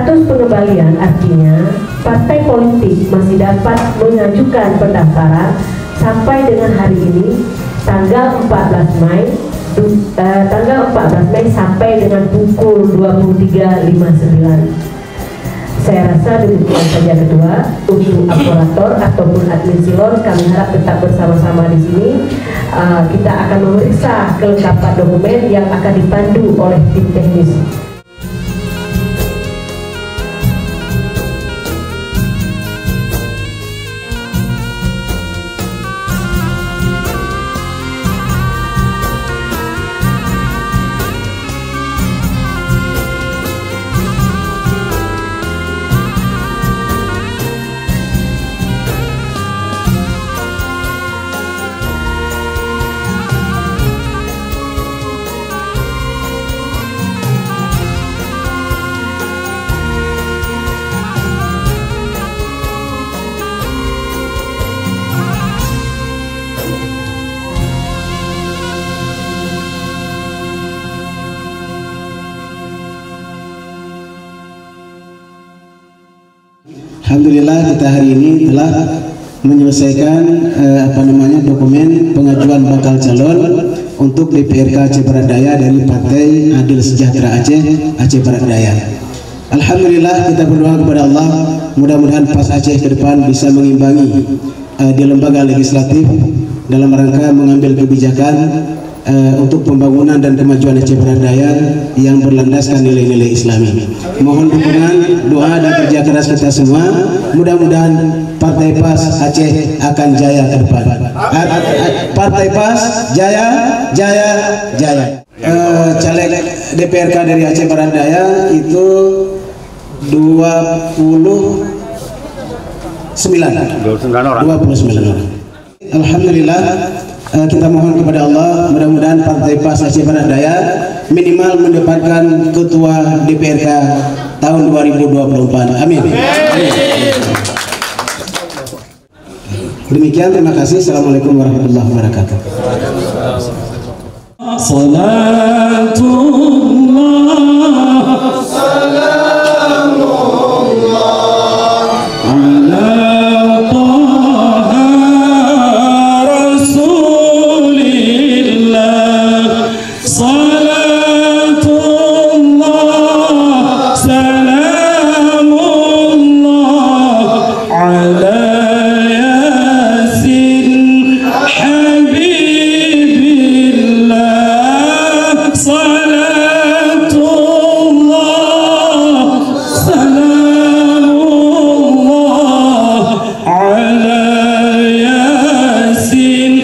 Status pengembalian artinya partai politik masih dapat mengajukan pendaftaran sampai dengan hari ini tanggal 14 Mei sampai dengan pukul 23.59. Saya rasa demikian saja Ketua. Untuk operator ataupun admin silon kami harap tetap bersama-sama di sini. Kita akan memeriksa kelengkapan dokumen yang akan dipandu oleh tim teknis. Alhamdulillah kita hari ini telah menyelesaikan dokumen pengajuan bakal calon untuk DPRK Aceh Barat Daya dari Partai Adil Sejahtera Aceh Barat Daya. Alhamdulillah kita berdoa kepada Allah, mudah-mudahan PAS Aceh ke depan bisa mengimbangi di lembaga legislatif dalam rangka mengambil kebijakan untuk pembangunan dan kemajuan Aceh Barat Daya yang berlandaskan nilai-nilai Islami. Mohon dukungan, doa dan kerja keras kita semua. Mudah-mudahan Partai PAS Aceh akan jaya ke depan. Partai PAS jaya, jaya, jaya. Caleg DPRK dari Aceh Barat Daya itu 29 orang. Alhamdulillah. Kita mohon kepada Allah, mudah-mudahan Partai PAS Aceh Barat Daya minimal mendapatkan ketua DPRK tahun 2024. Amin. Demikian, terima kasih. Assalamualaikum warahmatullahi wabarakatuh. على ياسين